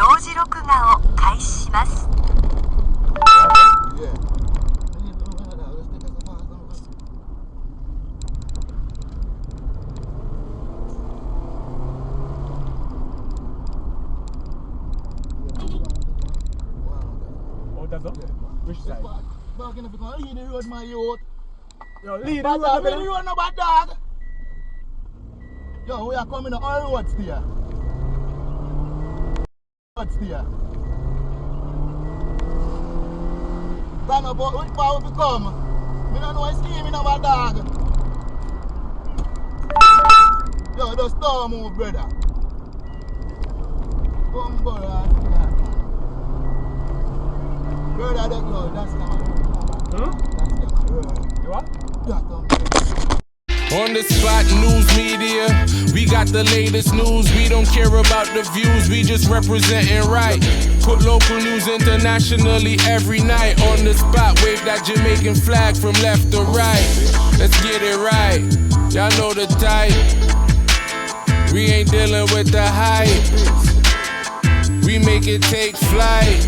常時録画を開始します。Which side? Back in the lead the road, my youth. Yo, lead But the road. lead the road, no bad dog. Yo, we are coming to our roads there. Roads there. Stand up, but which part we come? We don't know why scheming no bad dog. Yo, just storm move, brother. Come, brother. Brother, that's the You what? On the spot news media, we got the latest news. We don't care about the views, we just representing right. Put local news internationally every night. On the spot, wave that Jamaican flag from left to right. Let's get it right, y'all know the type. We ain't dealing with the hype. We make it take flight.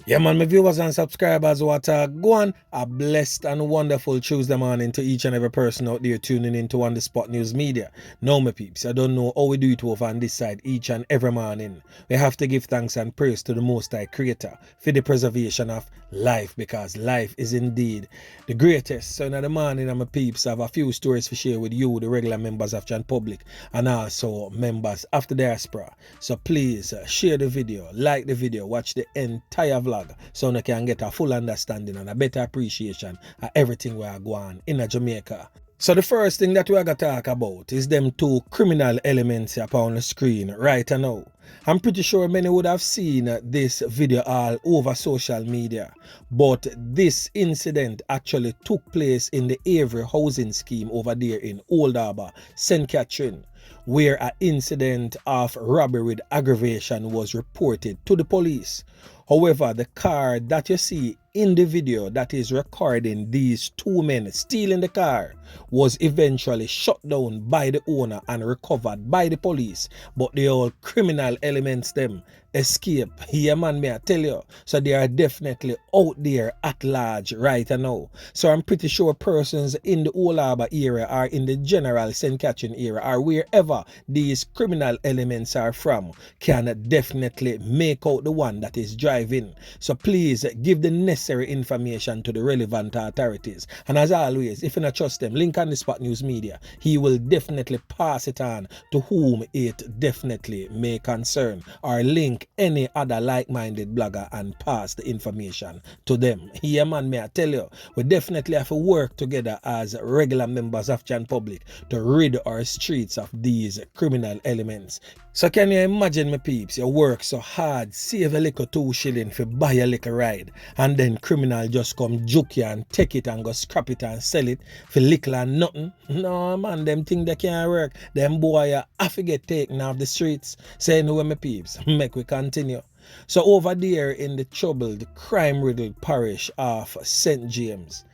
Yeah man, my viewers and subscribers, what go on a blessed and wonderful Tuesday morning to each and every person out there tuning in to On The Spot News Media. Now my peeps, I don't know how we do it over on this side each and every morning. We have to give thanks and praise to the Most High Creator for the preservation of life, because life is indeed the greatest. So in the morning, my peeps, I have a few stories to share with you, the regular members of Jan Public and also members of the diaspora. So please share the video, like the video, watch the entire vlog so you can get a full understanding and a better appreciation of everything we are going in Jamaica. So the first thing that we are going to talk about is them two criminal elements upon the screen right now. I'm pretty sure many would have seen this video all over social media, but this incident actually took place in the Avery housing scheme over there in Old Harbour, St. Catherine, where an incident of robbery with aggravation was reported to the police. However, the car that you see in the video that is recording these two men stealing the car was eventually shut down by the owner and recovered by the police, but the old criminal elements them escape. Yeah man, may I tell you. So they are definitely out there at large right now. So I'm pretty sure persons in the Old Harbour area or in the general St. Catherine area or wherever these criminal elements are from can definitely make out the one that is driving. So please give the necessary information to the relevant authorities. And as always, if you don't trust them, link on the Spot News Media. He will definitely pass it on to whom it definitely may concern, or link any other like-minded blogger and pass the information to them. Here man, may I tell you, we definitely have to work together as regular members of Jan Public to rid our streets of these criminal elements. So can you imagine, my peeps, you work so hard, save a little 2 shillings for buy a little ride, and then criminal just come juke you and take it and go scrap it and sell it for little and nothing? No man, them think they can't work. Them boy have to get taken off the streets. So anyway, my peeps, make we continue. So over there in the troubled, crime-riddled parish of St. James,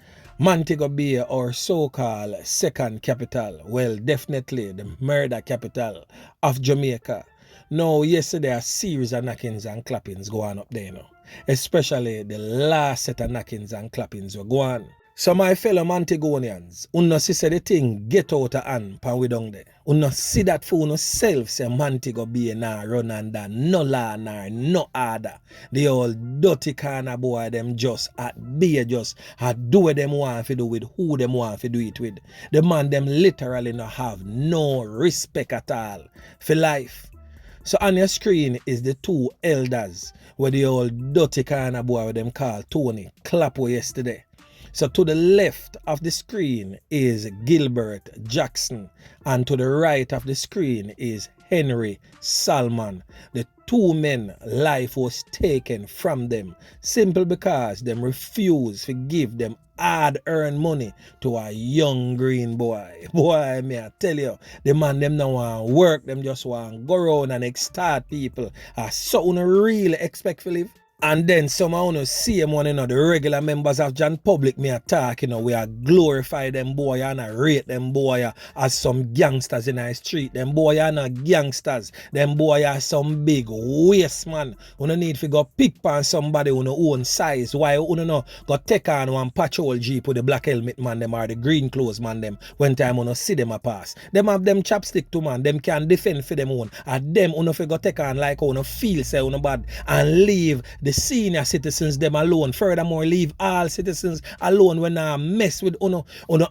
Montego Bay, or so-called second capital, well, definitely the murder capital of Jamaica. Now, yesterday a series of knockings and clappings go on up there now. Especially the last set of knockings and clappings were go on. So my fellow Montegonians, unno see say the thing get out of hand pan we down there. Unno see that for unno self say Montego Bay nah run under no law nor no order. The old dirty Corna boy them just at be just at do what them want to do with who them want to do it with. The man them literally not have no respect at all for life. So on your screen is the two elders where the old dirty Corna boy with them call Tony Clappo yesterday. So to the left of the screen is Gilbert Jackson, and to the right of the screen is Henry Salmon. The two men, life was taken from them simple because them refused to give them hard-earned money to a young green boy. Boy, may I tell you, the man them no want work, them just want go around and extort people. So you really expect to live? And then some of you see them one, the regular members of John Public me attack, we are glorify them boy and I rate them boy as some gangsters in the street. Them boy are not gangsters. Them boy are some big waste man. You no need to go pick on somebody who no own size. Why you no go take on one patrol jeep with the black helmet man them or the green clothes man them when time you no see them a pass. Them have them chapstick to man. Them can defend for them own. And them you no go take on like you no feel say you no bad and leave the senior citizens them alone. Furthermore, leave all citizens alone when I mess with uno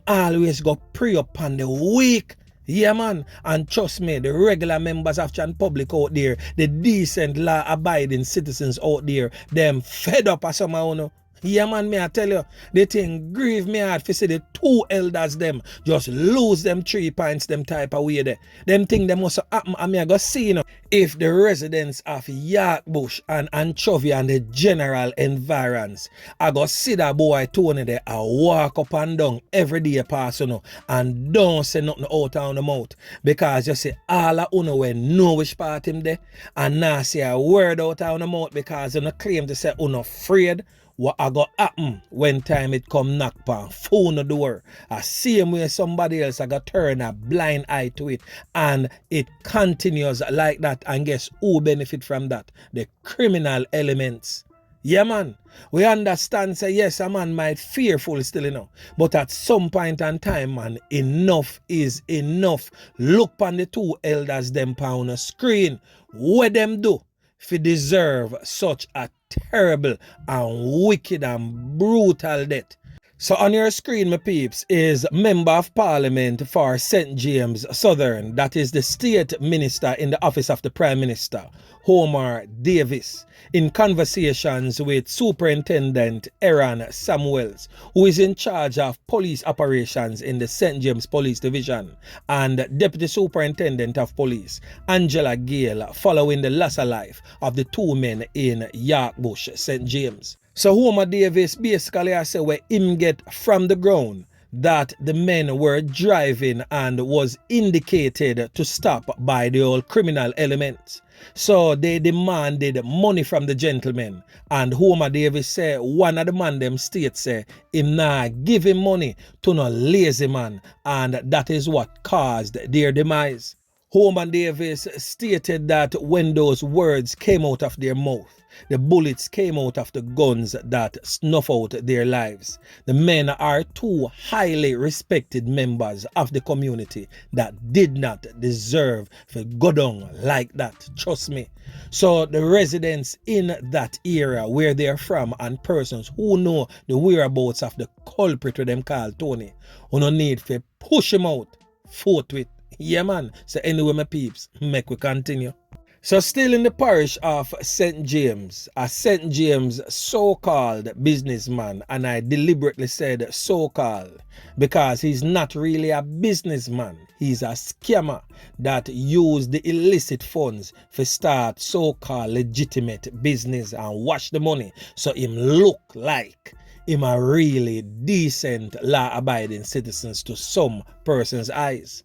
always go pray upon the weak. Yeah man, and trust me, the regular members of Chan Public out there, the decent law abiding citizens out there, them fed up as some uno. Yeah man, me I tell you, the thing grieve me hard to see the two elders them just lose them 3 points them type of way there. Them thing them must happen and me I go see if the residents of Yarkbush and Anchovy and the general environs I go see that boy Tony there I walk up and down every day pass and don't say nothing out on the mouth because you see all of we know which part him there and now say a word out on the mouth because you claim to say afraid. What I got happen when time it come knock on phone door. I see him where somebody else I got turn a blind eye to it and it continues like that and guess who benefit from that? The criminal elements. Yeah man, we understand say yes a man might fearful still but at some point in time man enough is enough. Look on the two elders them on the screen. What them do? If deserve such a terrible and wicked and brutal death. So on your screen, my peeps, is Member of Parliament for St. James Southern, that is the State Minister in the Office of the Prime Minister, Homer Davis, in conversations with Superintendent Aaron Samuels, who is in charge of police operations in the St. James Police Division, and Deputy Superintendent of Police, Angela Gale, following the loss of life of the two men in Yarkbush, St. James. So Homer Davis basically I say where him get from the ground that the men were driving and was indicated to stop by the old criminal elements. So they demanded money from the gentlemen and Homer Davis say one of the man them state say him not give him money to no lazy man and that is what caused their demise. Homer Davis stated that when those words came out of their mouth, the bullets came out of the guns that snuff out their lives. The men are two highly respected members of the community that did not deserve to go down like that, trust me. So the residents in that area where they're from and persons who know the whereabouts of the culprit with them call Tony, who no need to push him out forthwith. Yeah man, so anyway my peeps, make we continue. So still in the parish of St. James, a St. James so-called businessman, and I deliberately said so-called because he's not really a businessman. He's a scammer that used the illicit funds to start so-called legitimate business and wash the money so him look like him a really decent law-abiding citizens to some person's eyes.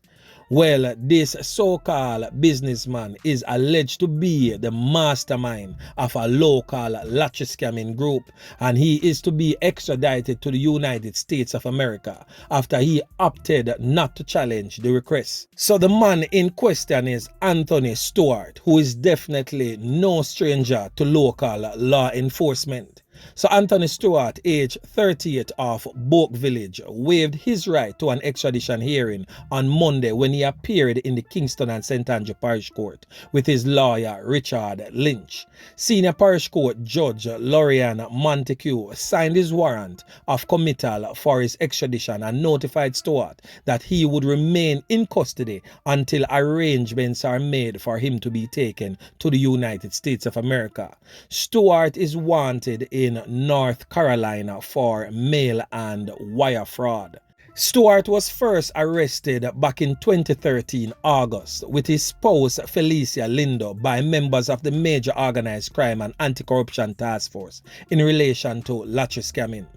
Well, this so-called businessman is alleged to be the mastermind of a local lottery scamming group, and he is to be extradited to the United States of America after he opted not to challenge the request. So the man in question is Anthony Stewart, who is definitely no stranger to local law enforcement. So Anthony Stewart, age 38 of Bwoy village, waived his right to an extradition hearing on Monday when he appeared in the Kingston and St. Andrew Parish Court with his lawyer Richard Lynch. Senior Parish Court Judge Lorian Montague signed his warrant of committal for his extradition and notified Stewart that he would remain in custody until arrangements are made for him to be taken to the United States of America. Stewart is wanted in North Carolina for mail and wire fraud. Stewart was first arrested back in 2013 August with his spouse Felicia Lindo by members of the Major Organized Crime and Anti-Corruption Task Force in relation to lottery scamming.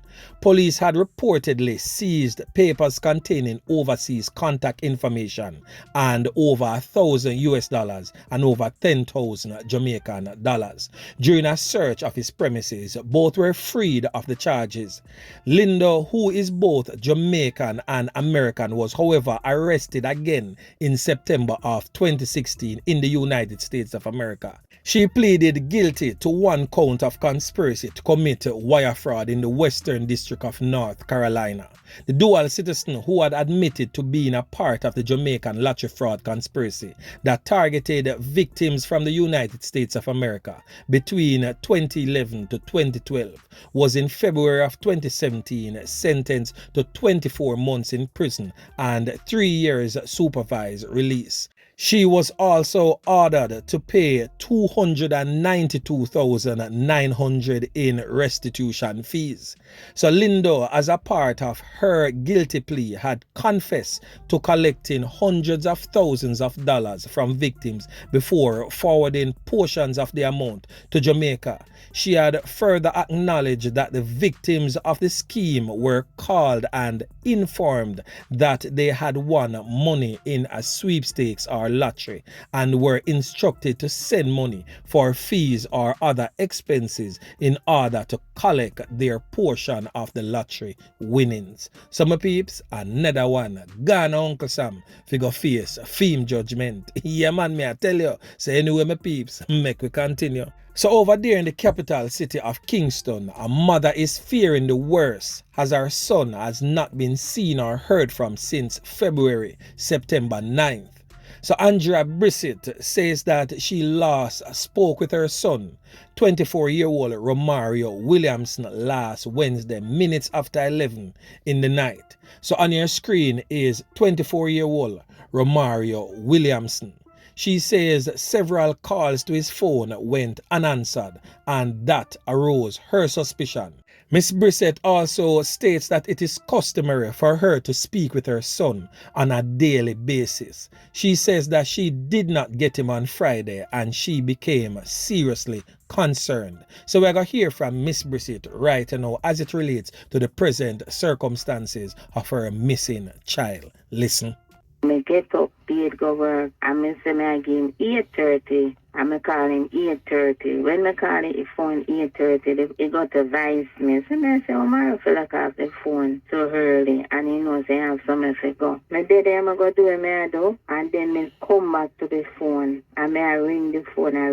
Police had reportedly seized papers containing overseas contact information and over $1,000 and over 10,000 Jamaican dollars. During a search of his premises, both were freed of the charges. Lindo, who is both Jamaican and American, was however arrested again in September of 2016 in the United States of America. She pleaded guilty to one count of conspiracy to commit wire fraud in the Western District of North Carolina. The dual citizen, who had admitted to being a part of the Jamaican lottery fraud conspiracy that targeted victims from the United States of America between 2011 to 2012, was in February of 2017 sentenced to 24 months in prison and 3 years supervised release. She was also ordered to pay $292,900 in restitution fees. So Lindo, as a part of her guilty plea, had confessed to collecting hundreds of thousands of dollars from victims before forwarding portions of the amount to Jamaica. She had further acknowledged that the victims of the scheme were called and informed that they had won money in a sweepstakes or lottery and were instructed to send money for fees or other expenses in order to collect their portion of the lottery winnings. So my peeps, another one gone Uncle Sam figure face fame judgment. Yeah man, me I tell you. So anyway my peeps, make we continue. So over there in the capital city of Kingston, a mother is fearing the worst as her son has not been seen or heard from since September 9th. So Andrea Brissett says that she last spoke with her son, 24-year-old Romario Williamson, last Wednesday, minutes after 11 in the night. So on your screen is 24-year-old Romario Williamson. She says several calls to his phone went unanswered and that arose her suspicion. Miss Brissett also states that it is customary for her to speak with her son on a daily basis. She says that she did not get him on Friday and she became seriously concerned. So we're going to hear from Miss Brissett right now as it relates to the present circumstances of her missing child. Listen. I get up, paid go work, and I say I give him 8:30, and I call him 8:30. When I call his phone 8:30, he got a voice me. So I say, oh, my feel like I have the phone so early, and he knows I have something to go. I did him, I go do what I do, and then I come back to the phone, and I ring the phone, I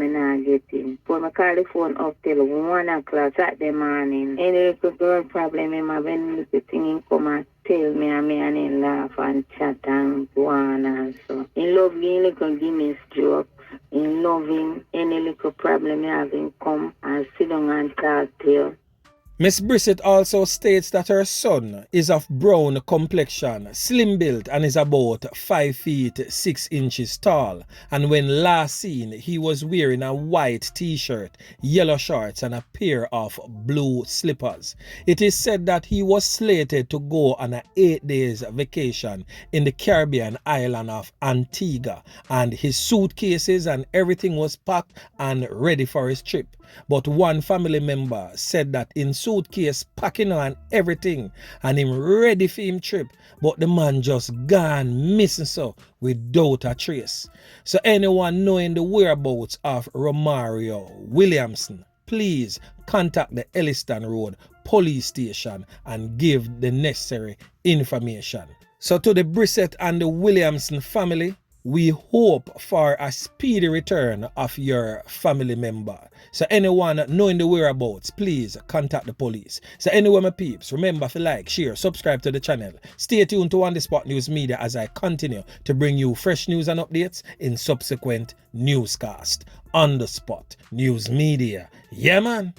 not get him. So I call the phone up till 1 o'clock Saturday morning. Any little girl problem, when the thing come out, tell me and then laugh and chat and go on and so. In love him, little give me jokes. In loving any little problem you have him come and sit down and talk to you. Miss Brissett also states that her son is of brown complexion, slim built and is about 5 feet 6 inches tall, and when last seen he was wearing a white t-shirt, yellow shorts and a pair of blue slippers. It is said that he was slated to go on an 8 days vacation in the Caribbean island of Antigua, and his suitcases and everything was packed and ready for his trip. But one family member said that in suitcase packing on everything and him ready for him trip, but the man just gone missing so without a trace. So anyone knowing the whereabouts of Romario Williamson, please contact the Elliston Road police station and give the necessary information. So to the Brissett and the Williamson family, we hope for a speedy return of your family member. So anyone knowing the whereabouts, please contact the police. So anyway, my peeps, remember to like, share, subscribe to the channel. Stay tuned to On The Spot News Media as I continue to bring you fresh news and updates in subsequent newscast. On The Spot News Media. Yeah, man.